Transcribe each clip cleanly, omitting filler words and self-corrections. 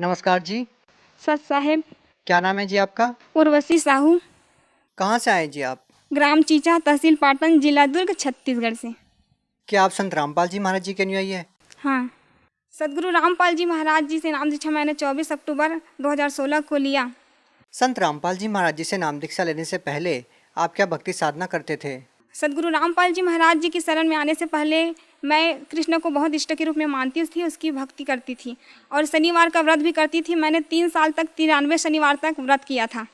नमस्कार जी। सच साहेब। क्या नाम है जी आपका? उर्वशी साहू। कहाँ से आए जी आप? ग्राम चीचा, तहसील पाटन, जिला दुर्ग, छत्तीसगढ़ से। क्या आप संत रामपाल जी महाराज जी के अनुयायी है? हाँ। सदगुरु रामपाल जी महाराज जी से नाम दीक्षा मैंने 24 अक्टूबर 2016 को लिया। संत रामपाल जी महाराज जी से नाम दीक्षा लेने से पहले आप क्या भक्ति साधना करते थे? सदगुरु रामपाल जी महाराज जी की शरण में आने से पहले मैं कृष्ण को बहुत इष्ट के रूप में मानती थी, उसकी भक्ति करती थी और शनिवार का व्रत भी करती थी। मैंने 3 साल तक 93 शनिवार तक व्रत किया था।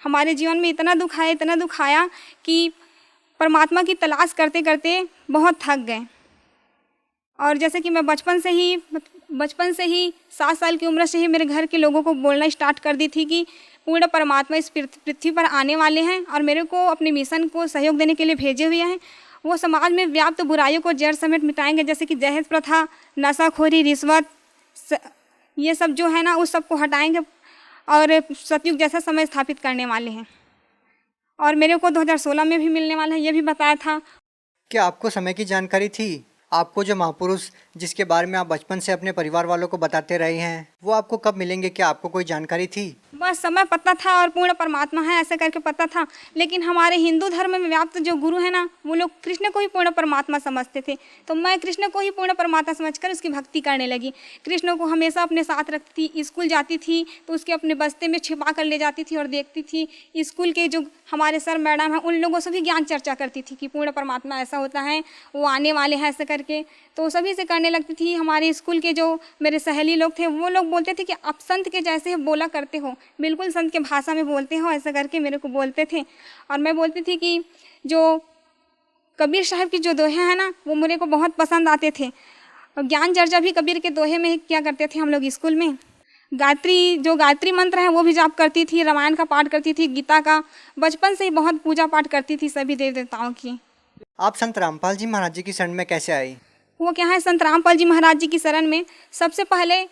हमारे जीवन में इतना दुख आया कि परमात्मा की तलाश करते करते बहुत थक गए। और जैसे कि मैं बचपन से ही 7 साल की उम्र से ही मेरे घर के लोगों को बोलना स्टार्ट कर दी थी कि पूर्ण परमात्मा इस पृथ्वी पर आने वाले हैं और मेरे को अपने मिशन को सहयोग देने के लिए भेजे हुए हैं। वो समाज में व्याप्त बुराइयों को जड़ समेत मिटाएंगे, जैसे कि दहेज प्रथा, नशाखोरी, रिश्वत, ये सब जो है ना, उस सब को हटाएंगे और सतयुग जैसा समय स्थापित करने वाले हैं। और मेरे को 2016 में भी मिलने वाला है, ये भी बताया था। क्या आपको समय की जानकारी थी? आपको जो महापुरुष जिसके बारे में आप बचपन से अपने परिवार वालों को बताते रहे हैं, वो आपको कब मिलेंगे? क्या आपको कोई जानकारी थी? बस समय पता था और पूर्ण परमात्मा है ऐसे करके पता था। लेकिन हमारे हिंदू धर्म में व्याप्त जो गुरु है ना, वो लोग कृष्ण को ही पूर्ण परमात्मा समझते थे। तो मैं कृष्ण को ही पूर्ण परमात्मा समझकर उसकी भक्ति करने लगी। कृष्ण को हमेशा अपने साथ रखती थी। स्कूल जाती थी तो उसके अपने बस्ते में छिपा कर ले जाती थी और देखती थी। स्कूल के जो हमारे सर मैडम हैं, उन लोगों से भी ज्ञान चर्चा करती थी कि पूर्ण परमात्मा ऐसा होता है, वो आने वाले हैं ऐसे करके। तो सभी से करने लगती थी। हमारे स्कूल के जो मेरे सहेली लोग थे, वो लोग बोलते थे कि आप संत के जैसे बोला करते हो, बिल्कुल संत के भाषा में बोलते हो, ऐसा करके मेरे को बोलते थे। और मैं बोलती थी कि जो कबीर साहब की जो दोहे हैं ना, वो मेरे को बहुत पसंद आते थे। और ज्ञान चर्चा भी कबीर के दोहे में ही किया करते थे हम लोग स्कूल में। गायत्री मंत्र है वो भी जाप करती थी, रामायण का पाठ करती थी, गीता का। बचपन से ही बहुत पूजा पाठ करती थी सभी देव देवताओं की। आप संत रामपाल जी महाराज जी की शरण में कैसे आई? वो क्या है, संत रामपाल जी महाराज जी की शरण में सबसे पहले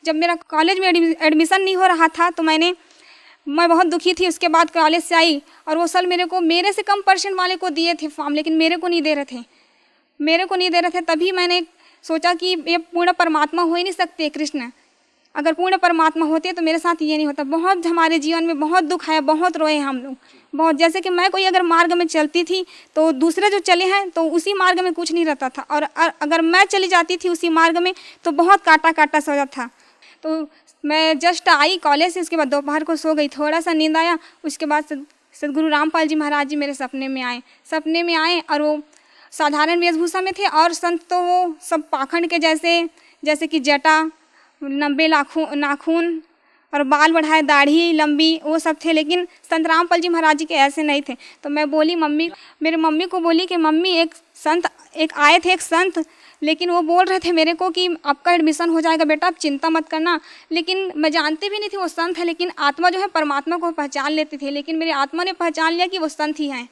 जब मेरा कॉलेज में एडमिशन नहीं हो रहा था तो मैं बहुत दुखी थी। उसके बाद कॉलेज से आई और वो सर मेरे से कम परसेंट वाले को दिए थे फॉर्म, लेकिन मेरे को नहीं दे रहे थे। तभी मैंने सोचा कि ये पूर्ण परमात्मा हो ही नहीं सकते कृष्ण। अगर पूर्ण परमात्मा होते तो मेरे साथ ये नहीं होता। बहुत हमारे जीवन में बहुत दुख आया, बहुत रोए हम लोग बहुत। जैसे कि मैं कोई अगर मार्ग में चलती थी तो दूसरे जो चले हैं तो उसी मार्ग में कुछ नहीं रहता था, और अगर मैं चली जाती थी उसी मार्ग में तो बहुत काटा सा हो जाता था। तो मैं जस्ट आई कॉलेज से, उसके बाद दोपहर को सो गई, थोड़ा सा नींद आया। उसके बाद सदगुरु रामपाल जी महाराज जी मेरे सपने में आए और वो साधारण वेशभूषा में थे। और संत तो वो सब पाखंड के जैसे कि जटा, लंबे नाखून और बाल बढ़ाए, दाढ़ी लंबी, वो सब थे। लेकिन संत रामपाल जी महाराज जी के ऐसे नहीं थे। तो मैं बोली मेरे मम्मी को बोली कि मम्मी एक आए थे एक संत, लेकिन वो बोल रहे थे मेरे को कि आपका एडमिशन हो जाएगा बेटा, आप चिंता मत करना। लेकिन मैं जानती भी नहीं थी वो संत है। लेकिन आत्मा जो है परमात्मा को पहचान लेती थी, लेकिन मेरी आत्मा ने पहचान लिया कि वो संत ही हैं।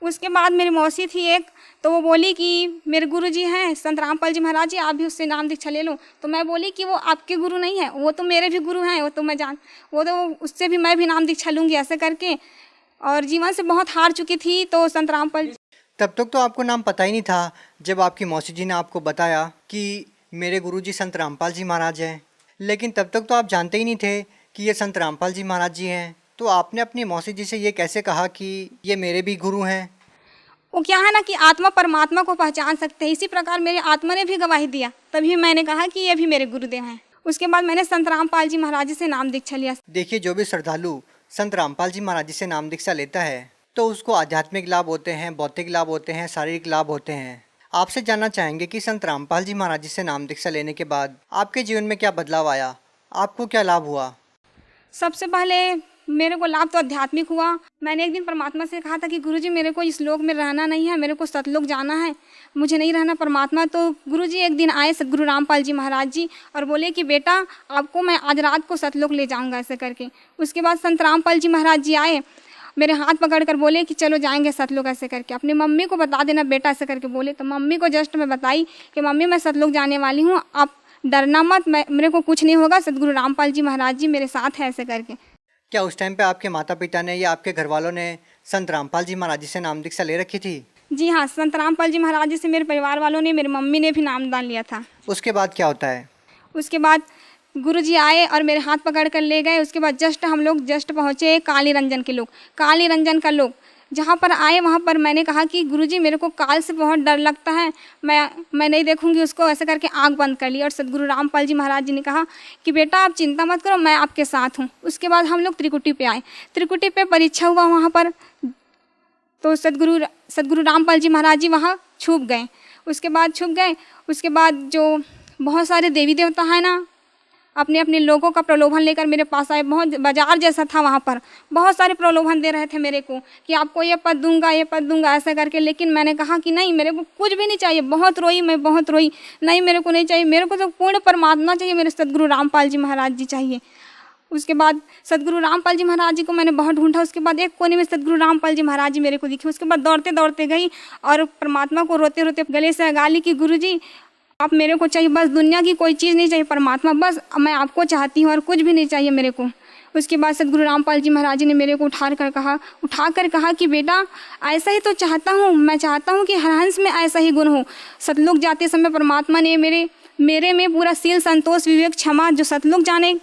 उसके बाद मेरी मौसी थी एक, तो वो बोली कि मेरे गुरुजी हैं संत रामपाल जी महाराज जी, आप भी उससे नाम दीक्षा ले लो। तो मैं बोली कि वो आपके गुरु नहीं है, वो तो मेरे भी गुरु हैं, वो तो उससे भी मैं भी नाम दीक्षा लूँगी ऐसे करके। और जीवन से बहुत हार चुकी थी। तो संत रामपाल, तब तक तो आपको नाम पता ही नहीं था जब आपकी मौसी जी ने आपको बताया कि मेरे गुरुजी संत रामपाल जी महाराज हैं। लेकिन तब तक तो आप जानते ही नहीं थे कि ये संत रामपाल जी महाराज जी हैं। तो आपने अपनी मौसी जी से ये कैसे कहा कि ये मेरे भी गुरु हैं? वो क्या है ना कि आत्मा परमात्मा को पहचान सकते हैं, इसी प्रकार मेरी आत्मा ने भी गवाही दिया। तभी मैंने कहा कि ये भी मेरे गुरुदेव हैं। उसके बाद मैंने संत रामपाल जी महाराज जी से नाम दीक्षा लिया। देखिए, जो भी श्रद्धालु संत रामपाल जी महाराज जी से नाम दीक्षा लेता है तो उसको आध्यात्मिक लाभ होते हैं, भौतिक लाभ होते हैं, शारीरिक लाभ होते हैं। आपसे जानना चाहेंगे कि संत रामपाल जी महाराज जी से नाम दीक्षा लेने के बाद आपके जीवन में क्या बदलाव आया, आपको क्या लाभ हुआ? सबसे पहले मेरे को लाभ तो आध्यात्मिक हुआ। मैंने एक दिन परमात्मा से कहा था कि गुरुजी मेरे को इस लोक में रहना नहीं है, मेरे को सतलोक जाना है, मुझे नहीं रहना परमात्मा। तो गुरुजी एक दिन आए सदगुरु रामपाल जी महाराज जी और बोले कि बेटा आपको मैं आज रात को सतलोक ले जाऊंगा ऐसे करके। उसके बाद संत रामपाल जी महाराज जी आए, मेरे हाथ पकड़ कर बोले कि चलो जाएंगे सतलोक ऐसे करके, अपनी मम्मी को बता देना बेटा ऐसे करके बोले। तो मम्मी को जस्ट मैं बताई कि मम्मी मैं सतलोक जाने वाली हूँ, आप डरना मत, मेरे को कुछ नहीं होगा, सदगुरु रामपाल जी महाराज जी मेरे साथ है ऐसे करके। क्या उस टाइम पे आपके माता पिता ने या आपके घर वालों ने संत रामपाल जी महाराज जी से नाम दीक्षा ले रखी थी? जी हाँ, संत रामपाल जी महाराज जी से मेरे परिवार वालों ने, मेरी मम्मी ने भी नामदान लिया था। उसके बाद क्या होता है? उसके बाद गुरुजी आए और मेरे हाथ पकड़ कर ले गए। उसके बाद हम लोग पहुँचे काली रंजन के लोग, काली रंजन का लोग जहाँ पर आए वहाँ पर मैंने कहा कि गुरुजी मेरे को काल से बहुत डर लगता है, मैं नहीं देखूंगी उसको, ऐसे करके आंख बंद कर ली। और सदगुरु रामपाल जी महाराज जी ने कहा कि बेटा आप चिंता मत करो, मैं आपके साथ हूँ। उसके बाद हम लोग त्रिकुटी पे आए, त्रिकुटी पे परीक्षा हुआ वहाँ पर, तो सदगुरु रामपाल जी महाराज जी वहाँ छुप गए। उसके बाद जो बहुत सारे देवी देवता हैं ना, अपने अपने लोगों का प्रलोभन लेकर मेरे पास आए। बहुत बाजार जैसा था वहाँ पर, बहुत सारे प्रलोभन दे रहे थे मेरे को कि आपको ये पद दूंगा ऐसा करके। लेकिन मैंने कहा कि नहीं, मेरे को कुछ भी नहीं चाहिए। बहुत रोई मैं, बहुत रोई, नहीं मेरे को नहीं चाहिए, मेरे को तो पूर्ण परमात्मा चाहिए, मेरे सदगुरु रामपाल जी महाराज जी चाहिए। उसके बाद सदगुरु रामपाल जी महाराज जी को मैंने बहुत ढूंढा। उसके बाद एक कोने में सदगुरु रामपाल जी महाराज जी मेरे को दिखे। उसके बाद दौड़ते दौड़ते गई और परमात्मा को रोते रोते गले से लगा ली कि गुरुजी आप मेरे को चाहिए, बस दुनिया की कोई चीज़ नहीं चाहिए, परमात्मा बस मैं आपको चाहती हूँ और कुछ भी नहीं चाहिए मेरे को। उसके बाद सदगुरु रामपाल जी महाराज जी ने मेरे को उठा कर कहा कि बेटा ऐसा ही तो चाहता हूँ, मैं चाहता हूँ कि हर हंस में ऐसा ही गुण हो। सतलुग जाते समय परमात्मा ने मेरे में पूरा शील, संतोष, विवेक, क्षमा, जो सतलुग जाने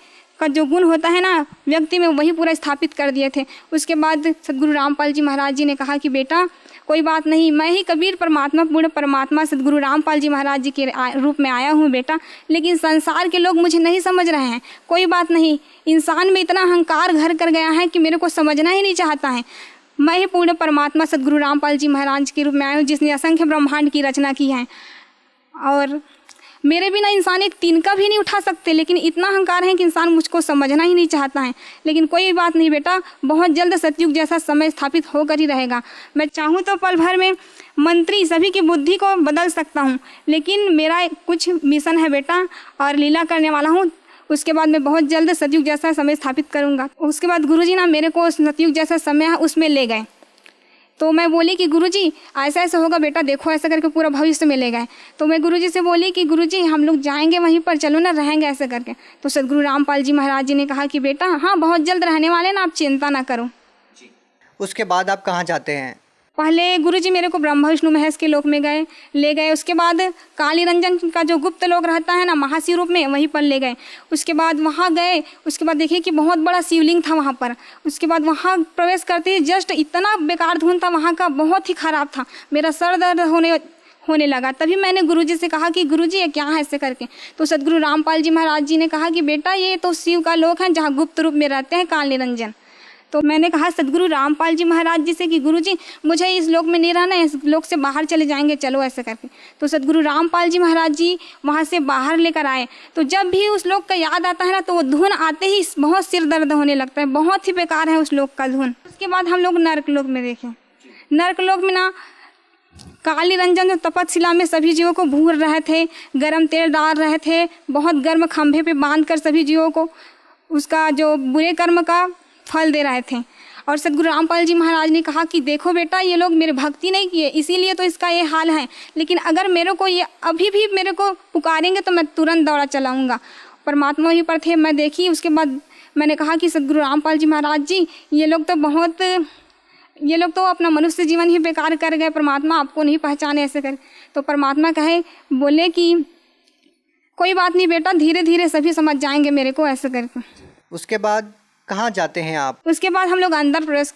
का जो गुण होता है ना व्यक्ति में, वही पूरा स्थापित कर दिए थे। उसके बाद सदगुरु रामपाल जी महाराज जी ने कहा कि बेटा कोई बात नहीं, मैं ही कबीर परमात्मा, पूर्ण परमात्मा सदगुरु रामपाल जी महाराज जी के रूप में आया हूँ बेटा, लेकिन संसार के लोग मुझे नहीं समझ रहे हैं। कोई बात नहीं, इंसान में इतना अहंकार घर कर गया है कि मेरे को समझना ही नहीं चाहता है। मैं ही पूर्ण परमात्मा सदगुरु रामपाल जी महाराज के रूप में आया हूँ, जिसने असंख्य ब्रह्मांड की रचना की है, और मेरे बिना इंसान एक तिनका भी नहीं उठा सकते। लेकिन इतना अहंकार है कि इंसान मुझको समझना ही नहीं चाहता है। लेकिन कोई बात नहीं बेटा, बहुत जल्द सतयुग जैसा समय स्थापित होकर ही रहेगा। मैं चाहूँ तो पल भर में मंत्री सभी की बुद्धि को बदल सकता हूँ, लेकिन मेरा कुछ मिशन है बेटा और लीला करने वाला हूँ। उसके बाद मैं बहुत जल्द सतयुग जैसा समय स्थापित करूँगा। उसके बाद गुरुजी ना मेरे को सतयुग जैसा समय है उसमें ले गए। तो मैं बोली कि गुरुजी ऐसा ऐसा होगा बेटा, देखो ऐसा करके पूरा भविष्य में ले गए। तो मैं गुरुजी से बोली कि गुरुजी हम लोग जाएंगे वहीं पर, चलो ना रहेंगे ऐसे करके। तो सदगुरु रामपाल जी महाराज जी ने कहा कि बेटा हाँ बहुत जल्द रहने वाले ना, आप चिंता ना करो। उसके बाद आप कहाँ जाते हैं? पहले गुरुजी मेरे को ब्रह्मा विष्णु महेश के लोक में ले गए। उसके बाद काली रंजन का जो गुप्त लोक रहता है ना महाशिव रूप में, वहीं पर ले गए। उसके बाद वहाँ गए, उसके बाद देखिए कि बहुत बड़ा शिवलिंग था वहाँ पर। उसके बाद वहाँ प्रवेश करते ही जस्ट इतना बेकार धुन था वहाँ का, बहुत ही खराब था, मेरा सर दर्द होने लगा। तभी मैंने गुरुजी से कहा कि गुरुजी ये क्या है ऐसे करके। तो सदगुरु रामपाल जी महाराज जी ने कहा कि बेटा ये तो शिव का लोक है जहाँ गुप्त रूप में रहते हैं काल निरंजन। तो मैंने कहा सदगुरु रामपाल जी महाराज जी से कि गुरुजी मुझे इस लोक में नहीं रहना है, इस लोक से बाहर चले जाएंगे, चलो ऐसे करके। तो सदगुरु रामपाल जी महाराज जी वहाँ से बाहर लेकर आए। तो जब भी उस लोक का याद आता है ना, तो वो धुन आते ही बहुत सिर दर्द होने लगता है, बहुत ही बेकार है उस लोक का धुन। उसके बाद हम लोग नर्क लोक में देखें। नर्क लोक में ना काली रंजन जो तपतशिला में सभी जीवों को भूर रहे थे, गर्म तेल डाल रहे थे, बहुत गर्म खंभे पे बांधकर सभी जीवों को उसका जो बुरे कर्म का फल दे रहे थे। और सदगुरु रामपाल जी महाराज ने कहा कि देखो बेटा ये लोग मेरे भक्ति नहीं किए, इसीलिए तो इसका ये हाल है, लेकिन अगर मेरे को ये अभी भी मेरे को पुकारेंगे तो मैं तुरंत दौड़ा चलाऊँगा। परमात्मा ही पर थे, मैं देखी। उसके बाद मैंने कहा कि सदगुरु रामपाल जी महाराज जी ये लोग तो अपना मनुष्य जीवन ही बेकार कर गए, परमात्मा आपको नहीं पहचाने ऐसे कर। तो परमात्मा बोले कि कोई बात नहीं बेटा, धीरे धीरे सभी समझ जाएंगे मेरे को ऐसे करके। उसके बाद कहाँ जाते हैं आप? उसके बाद हम लोग अंदर प्रवेश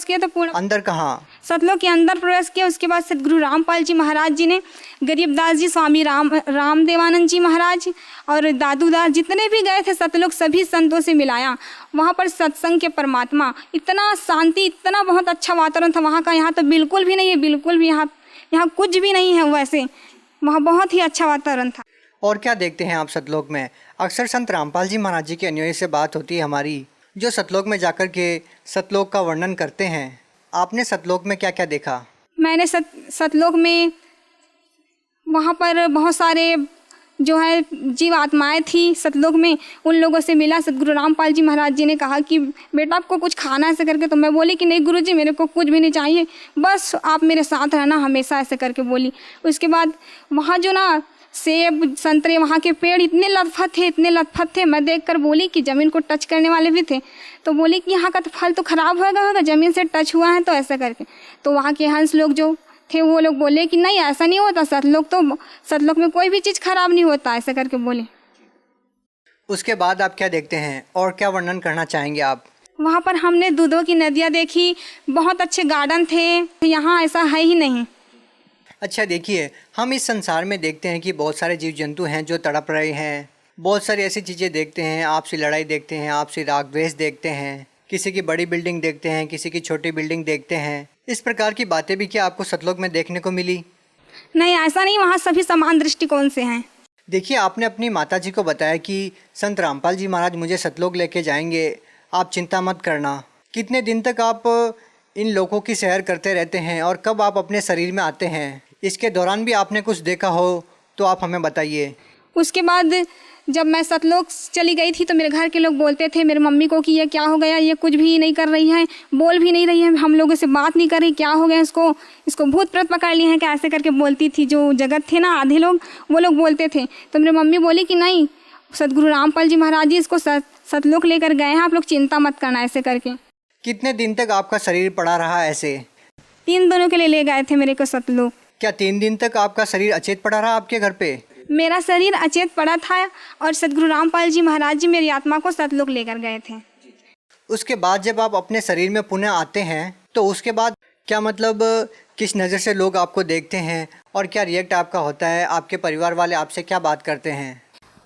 किया तो पूर्ण अंदर कहाँ? सतलोक के अंदर प्रवेश किया। उसके बाद सदगुरु रामपाल जी महाराज जी ने गरीबदास जी, स्वामी रामदेवानंद जी महाराज और दादूदास जितने भी गए थे सतलोक, सभी संतों से मिलाया। वहाँ पर सत्संग के परमात्मा, इतना शांति, इतना बहुत अच्छा वातावरण था वहाँ का। यहाँ तो बिल्कुल भी नहीं है, बिल्कुल भी यहाँ कुछ भी नहीं है वैसे, वहाँ बहुत ही अच्छा वातावरण था। और क्या देखते हैं आप सतलोक में? अक्सर संत रामपाल जी महाराज जी के अनुयायी से बात होती है हमारी, जो सतलोक में जाकर के सतलोक का वर्णन करते हैं। आपने सतलोक में क्या क्या देखा? मैंने सतलोक में वहाँ पर बहुत सारे जो है जीव आत्माएँ थी सतलोक में, उन लोगों से मिला। सदगुरु रामपाल जी महाराज जी ने कहा कि बेटा आपको कुछ खाना ऐसे करके। तो मैं बोली कि नहीं गुरुजी मेरे को कुछ भी नहीं चाहिए, बस आप मेरे साथ रहना हमेशा ऐसे करके बोली। उसके बाद वहाँ जो ना सेब संतरे वहाँ के पेड़ इतने लतफत थे, मैं देखकर बोली कि ज़मीन को टच करने वाले भी थे। तो बोली कि यहाँ का तो फल तो ख़राब होगा ज़मीन से टच हुआ है तो ऐसा करके। तो वहाँ के हंस लोग जो थे वो लोग बोले कि नहीं ऐसा नहीं होता, सतलोक में कोई भी चीज़ खराब नहीं होता ऐसा करके बोले। उसके बाद आप क्या देखते हैं और क्या वर्णन करना चाहेंगे आप? वहाँ पर हमने दूधों की नदियाँ देखी, बहुत अच्छे गार्डन थे, यहाँ ऐसा है ही नहीं। अच्छा देखिए, हम इस संसार में देखते हैं कि बहुत सारे जीव जंतु हैं जो तड़प रहे हैं। बहुत सारी ऐसी चीज़ें देखते हैं, आपसी लड़ाई देखते हैं, आपसी राग द्वेष देखते हैं, किसी की बड़ी बिल्डिंग देखते हैं, किसी की छोटी बिल्डिंग देखते हैं। इस प्रकार की बातें भी क्या आपको सतलोक में देखने को मिली? नहीं, ऐसा नहीं, वहाँ सभी समान दृष्टिकोण से हैं। देखिए, आपने अपनी माता जी को बताया कि संत रामपाल जी महाराज मुझे सतलोक लेके जाएंगे, आप चिंता मत करना। कितने दिन तक आप इन लोगों की सैर करते रहते हैं और कब आप अपने शरीर में आते हैं? इसके दौरान भी आपने कुछ देखा हो तो आप हमें बताइए। उसके बाद जब मैं सतलोक चली गई थी तो मेरे घर के लोग बोलते थे मेरे मम्मी को कि ये क्या हो गया, ये कुछ भी नहीं कर रही है, बोल भी नहीं रही है, हम लोगों से बात नहीं कर रही, क्या हो गया इसको भूत प्रेत पकड़ लिए हैं, क्या ऐसे करके बोलती थी। जो जगत थे ना आधे लोग, वो लोग बोलते थे। तो मेरी मम्मी बोली कि नहीं, सदगुरु रामपाल जी महाराज जी इसको सतलोक लेकर गए हैं, आप लोग चिंता मत करना ऐसे करके। कितने दिन तक आपका शरीर पड़ा रहा ऐसे? 3 दिनों के लिए ले गए थे मेरे को सतलोक। क्या 3 दिन तक आपका शरीर अचेत पड़ा रहा आपके घर पे? मेरा शरीर अचेत पड़ा था और सदगुरु रामपाल जी महाराज जी मेरी आत्मा को सतलोक लेकर गए थे। उसके बाद जब आप अपने शरीर में पुनः आते हैं तो उसके बाद क्या मतलब किस नज़र से लोग आपको देखते हैं और क्या रिएक्ट आपका होता है? आपके परिवार वाले आपसे क्या बात करते हैं?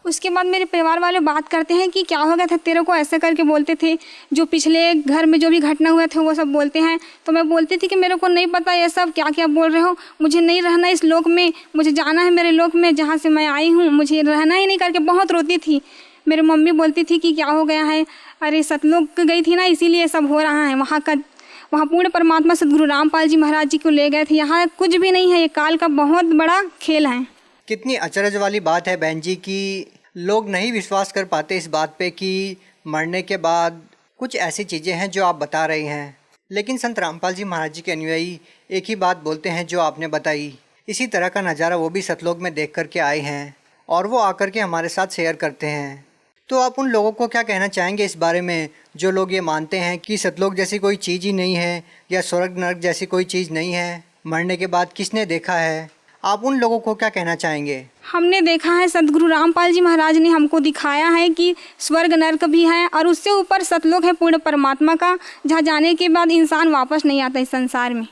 उसके बाद मेरे परिवार वाले बात करते हैं कि क्या हो गया था तेरे को, ऐसे करके बोलते थे। जो पिछले घर में जो भी घटना हुआ थे वो सब बोलते हैं। तो मैं बोलती थी कि मेरे को नहीं पता ये सब क्या क्या बोल रहे हो, मुझे नहीं रहना इस लोक में, मुझे जाना है मेरे लोक में जहाँ से मैं आई हूँ, मुझे रहना ही नहीं, करके बहुत रोती थी। मेरी मम्मी बोलती थी कि क्या हो गया है, अरे सतलोक गई थी ना इसीलिए सब हो रहा है। वहाँ पूर्ण परमात्मा सदगुरु रामपाल जी महाराज जी को ले गए थे, यहाँ कुछ भी नहीं है, ये काल का बहुत बड़ा खेल है। कितनी अचरज वाली बात है बहन जी कि लोग नहीं विश्वास कर पाते इस बात पे कि मरने के बाद कुछ ऐसी चीज़ें हैं जो आप बता रही हैं, लेकिन संत रामपाल जी महाराज जी के अनुयायी एक ही बात बोलते हैं जो आपने बताई। इसी तरह का नज़ारा वो भी सतलोक में देख कर के आए हैं और वो आकर के हमारे साथ शेयर करते हैं। तो आप उन लोगों को क्या कहना चाहेंगे इस बारे में जो लोग ये मानते हैं कि सतलोक जैसी कोई चीज़ ही नहीं है या स्वर्ग नरक जैसी कोई चीज़ नहीं है, मरने के बाद किसने देखा है? आप उन लोगों को क्या कहना चाहेंगे? हमने देखा है, सदगुरु रामपाल जी महाराज ने हमको दिखाया है कि स्वर्ग नरक भी है और उससे ऊपर सतलोक है पूर्ण परमात्मा का, जहाँ जाने के बाद इंसान वापस नहीं आता इस संसार में।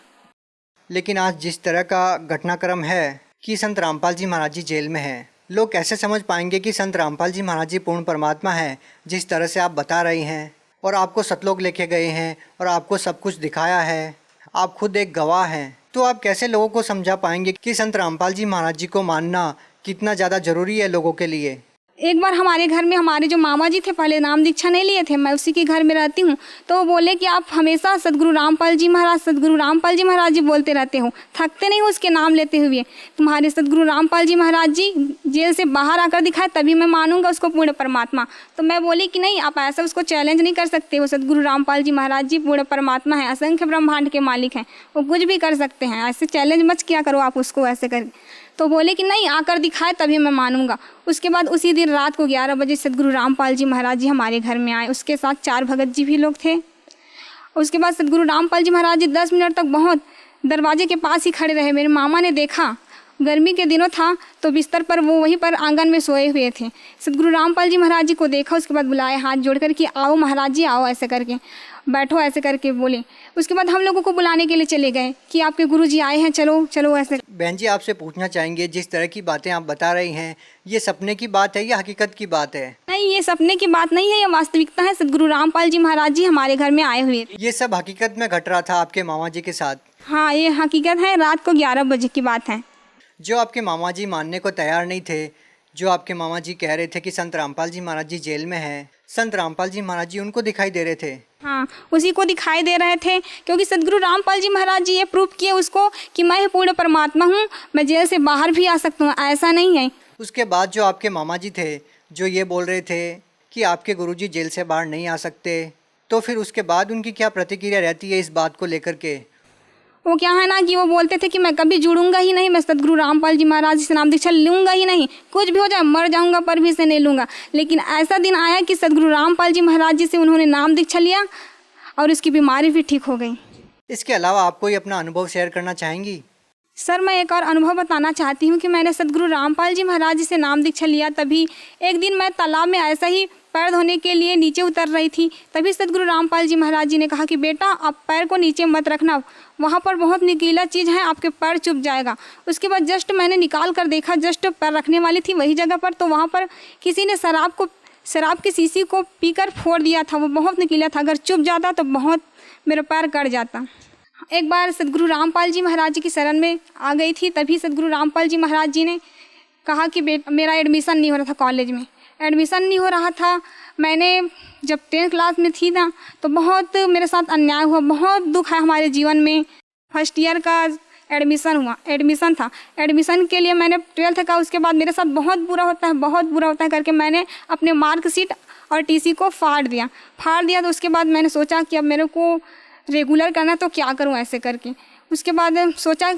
लेकिन आज जिस तरह का घटनाक्रम है कि संत रामपाल जी महाराज जी जेल में हैं, लोग कैसे समझ पाएंगे कि संत रामपाल जी महाराज जी पूर्ण परमात्मा है? जिस तरह से आप बता रही हैं और आपको सतलोक लेके गए हैं और आपको सब कुछ दिखाया है, आप खुद एक गवाह हैं, तो आप कैसे लोगों को समझा पाएंगे कि संत रामपाल जी महाराज जी को मानना कितना ज़्यादा ज़रूरी है लोगों के लिए? एक बार हमारे घर में हमारे जो मामा जी थे, पहले नाम दीक्षा नहीं लिए थे, मैं उसी के घर में रहती हूँ, तो वो बोले कि आप हमेशा सदगुरु रामपाल जी महाराज जी बोलते रहते हो, थकते नहीं हो उसके नाम लेते हुए। तुम्हारे सदगुरु रामपाल जी महाराज जी जेल से बाहर आकर दिखाए तभी मैं मानूंगा उसको पूर्ण परमात्मा। तो मैं बोली कि नहीं, आप ऐसा उसको चैलेंज नहीं कर सकते, वो सदगुरु रामपाल जी महाराज जी पूर्ण परमात्मा है, असंख्य ब्रह्मांड के मालिक हैं, वो कुछ भी कर सकते हैं, ऐसे चैलेंज मत किया करो आप उसको ऐसे कर। तो बोले कि नहीं, आकर दिखाए तभी मैं मानूंगा। उसके बाद उसी दिन रात को 11 बजे सदगुरु रामपाल जी महाराज जी हमारे घर में आए, उसके साथ 4 भगत जी भी लोग थे। उसके बाद सदगुरु रामपाल जी महाराज जी 10 मिनट तक बहुत दरवाजे के पास ही खड़े रहे। मेरे मामा ने देखा, गर्मी के दिनों था तो बिस्तर पर वो वहीं पर आंगन में सोए हुए थे। सदगुरु रामपाल जी महाराज जी को देखा, उसके बाद बुलाए हाथ जोड़कर कि आओ महाराज जी आओ, ऐसे करके बैठो, ऐसे करके बोले। उसके बाद हम लोगों को बुलाने के लिए चले गए कि आपके गुरुजी आए हैं, चलो चलो ऐसे। बहन जी, आपसे पूछना चाहेंगे, जिस तरह की बातें आप बता रही हैं, ये सपने की बात है या हकीकत की बात है? नहीं, ये सपने की बात नहीं है, ये वास्तविकता है। सदगुरु रामपाल जी महाराज जी हमारे घर में आए हुए थे। ये सब हकीकत में घट रहा था आपके मामा जी के साथ? हाँ, ये हकीकत है, रात को 11 बजे की बात है। जो आपके मामा जी मानने को तैयार नहीं थे, जो आपके मामा जी कह रहे थे कि संत रामपाल जी महाराज जी जेल में हैं, संत रामपाल जी महाराज जी उनको दिखाई दे रहे थे? हाँ, उसी को दिखाई दे रहे थे, क्योंकि सदगुरु रामपाल जी महाराज जी ये प्रूफ किए उसको कि मैं पूर्ण परमात्मा हूँ, मैं जेल से बाहर भी आ सकता हूँ, ऐसा नहीं है। उसके बाद जो आपके मामा जी थे जो ये बोल रहे थे कि आपके गुरुजी जेल से बाहर नहीं आ सकते, तो फिर उसके बाद उनकी क्या प्रतिक्रिया रहती है इस बात को लेकर के? वो क्या है ना कि वो बोलते थे कि मैं कभी जुड़ूंगा ही नहीं, मैं सदगुरु रामपाल जी महाराज जी से नाम दीक्षा लूँगा ही नहीं, कुछ भी हो जाए मर जाऊंगा पर भी से नहीं लूँगा। लेकिन ऐसा दिन आया कि सदगुरु रामपाल जी महाराज जी से उन्होंने नाम दीक्षा लिया और उसकी बीमारी भी ठीक हो गई। इसके अलावा आप कोई अपना अनुभव शेयर करना चाहेंगी? सर, मैं एक और अनुभव बताना चाहती हूँ कि मैंने सद्गुरु रामपाल जी महाराज जी से नाम दीक्षा लिया। तभी एक दिन मैं तालाब में ऐसा ही पैर धोने के लिए नीचे उतर रही थी। तभी सद्गुरु रामपाल जी महाराज जी ने कहा कि बेटा, आप पैर को नीचे मत रखना, वहाँ पर बहुत नुकीला चीज़ है, आपके पैर चुभ जाएगा। उसके बाद जस्ट मैंने निकाल कर देखा, जस्ट पैर रखने वाली थी वही जगह पर, तो वहाँ पर किसी ने शराब की शीशी को पीकर फोड़ दिया था। वो बहुत नुकीला था, अगर चुभ जाता तो बहुत मेरा पैर कट जाता। एक बार सद्गुरु रामपाल जी महाराज जी की शरण में आ गई थी। तभी सद्गुरु रामपाल जी महाराज जी ने कहा कि मेरा एडमिशन नहीं हो रहा था, कॉलेज में एडमिशन नहीं हो रहा था। मैंने जब 10th क्लास में थी ना, तो बहुत मेरे साथ अन्याय हुआ, बहुत दुख है हमारे जीवन में। फर्स्ट ईयर का एडमिशन था। एडमिशन के लिए मैंने 12th का, उसके बाद मेरे साथ बहुत बुरा होता है करके मैंने अपने मार्कशीट और टीसी को फाड़ दिया। तो उसके बाद मैंने सोचा कि अब मेरे को रेगुलर करना, तो क्या करूं ऐसे करके। उसके बाद सोचा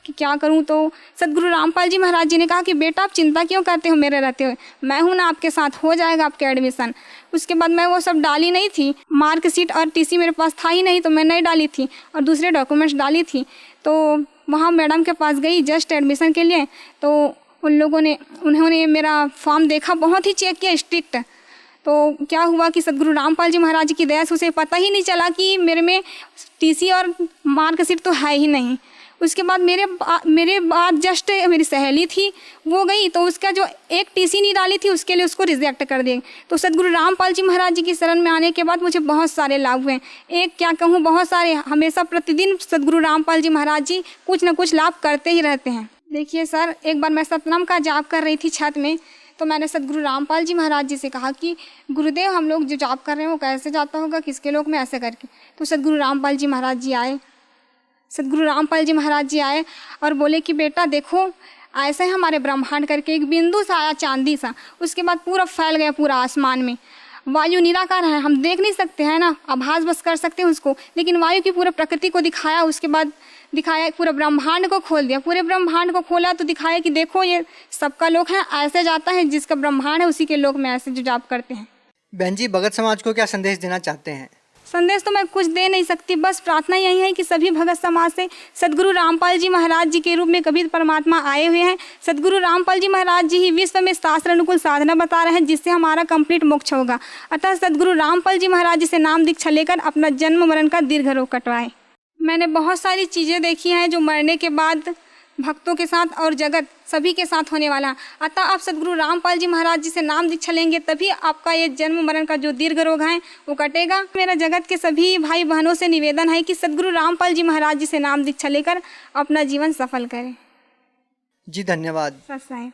कि क्या करूं, तो सद्गुरु रामपाल जी महाराज जी ने कहा कि बेटा, आप चिंता क्यों करते हो मेरे रहते हुए, मैं हूं ना आपके साथ, हो जाएगा आपके एडमिशन। उसके बाद मैं वो सब डाली नहीं थी, मार्कशीट और टीसी मेरे पास था ही नहीं, तो मैं नहीं डाली थी और दूसरे डॉक्यूमेंट्स डाली थी। तो वहाँ मैडम के पास गई जस्ट एडमिशन के लिए, तो उन्होंने मेरा फॉर्म देखा, बहुत ही चेक किया स्ट्रिक्ट। तो क्या हुआ कि सद्गुरु रामपाल जी महाराज जी की दया से उसे पता ही नहीं चला कि मेरे में टीसी और मार्कशीट तो है ही नहीं। उसके बाद मेरे बाद जस्ट मेरी सहेली थी, वो गई, तो उसका जो एक टीसी नहीं डाली थी उसके लिए उसको रिजेक्ट कर दिए। तो सद्गुरु रामपाल जी महाराज जी की शरण में आने के बाद मुझे बहुत सारे लाभ हुए। एक क्या कहूँ, बहुत सारे। हमेशा प्रतिदिन सद्गुरु रामपाल जी महाराज जी कुछ न कुछ लाभ करते ही रहते हैं। देखिए सर, एक बार मैं सतनाम का जाप कर रही थी छत में, तो मैंने सद्गुरु रामपाल जी महाराज जी से कहा कि गुरुदेव, हम लोग जो जाप कर रहे हैं वो कैसे जाता होगा, किसके लोक में, ऐसे करके। तो सद्गुरु रामपाल जी महाराज जी आए और बोले कि बेटा देखो, ऐसे हमारे ब्रह्मांड करके एक बिंदु सा आया, चांदी सा, उसके बाद पूरा फैल गया पूरा आसमान में। वायु निराकार है, हम देख नहीं सकते हैं ना, आभास बस कर सकते हैं उसको, लेकिन वायु की पूरे प्रकृति को दिखाया। उसके बाद दिखाया, पूरे ब्रह्मांड को खोल दिया। पूरे ब्रह्मांड को खोला तो दिखाया कि देखो, ये सबका लोक है, ऐसे जाता है, जिसका ब्रह्मांड है उसी के लोक में ऐसे जो जाप करते हैं। बहन जी, भगत समाज को क्या संदेश देना चाहते हैं? संदेश तो मैं कुछ दे नहीं सकती, बस प्रार्थना यही है कि सभी भगत समाज से सद्गुरु रामपाल जी महाराज जी के रूप में कबीर परमात्मा आए हुए हैं। सद्गुरु रामपाल जी महाराज जी ही विश्व में शास्त्र अनुकूल साधना बता रहे हैं, जिससे हमारा कंप्लीट मोक्ष होगा। अतः सद्गुरु रामपाल जी महाराज जी से नाम दीक्षा लेकर अपना जन्म मरण का दीर्घ रोग कटवाएं। मैंने बहुत सारी चीज़ें देखी हैं जो मरने के बाद भक्तों के साथ और जगत सभी के साथ होने वाला। अतः आप सद्गुरु रामपाल जी महाराज जी से नाम दीक्षा लेंगे, तभी आपका ये जन्म मरण का जो दीर्घ रोग है वो कटेगा। मेरा जगत के सभी भाई बहनों से निवेदन है कि सद्गुरु रामपाल जी महाराज जी से नाम दीक्षा लेकर अपना जीवन सफल करें। जी धन्यवाद। सत साहिब।